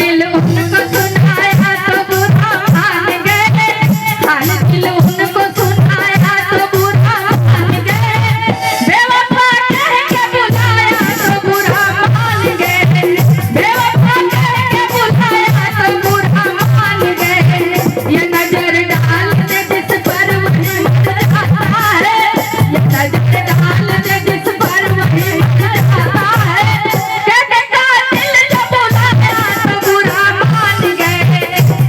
दिल उनको सुनाया तो बुरा मान गए, हाल दिल उनको सुनाया तो बुरा मान गए, बेवफा कह के बुलाया तो बुरा मान गए, बेवफा कह के बुलाया तो बुरा मान गए। ये नजर डाल दे जिस पर वही मर जाता है, ये नजर डाल दे जिस पर वही मर जाता है, कहते कातिल जो बुलाया तो बुरा मान गए,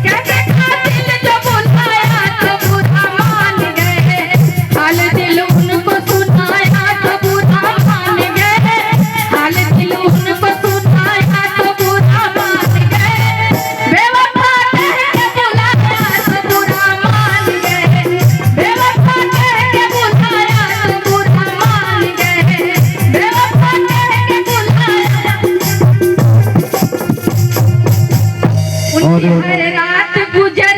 कहते कातिल जो बुलाया तो बुरा मान गए, हाल दिल उनको सुनाया तो बुरा मान गए, हाल दिल उनको सुनाया तो बुरा मान गए, बेवफा कह के बुलाया तो बुरा मान गए, बेवफा कह के बुलाया तो बुरा मान गए, बेवफा कह के बुलाया। उनकी हर रात गुजर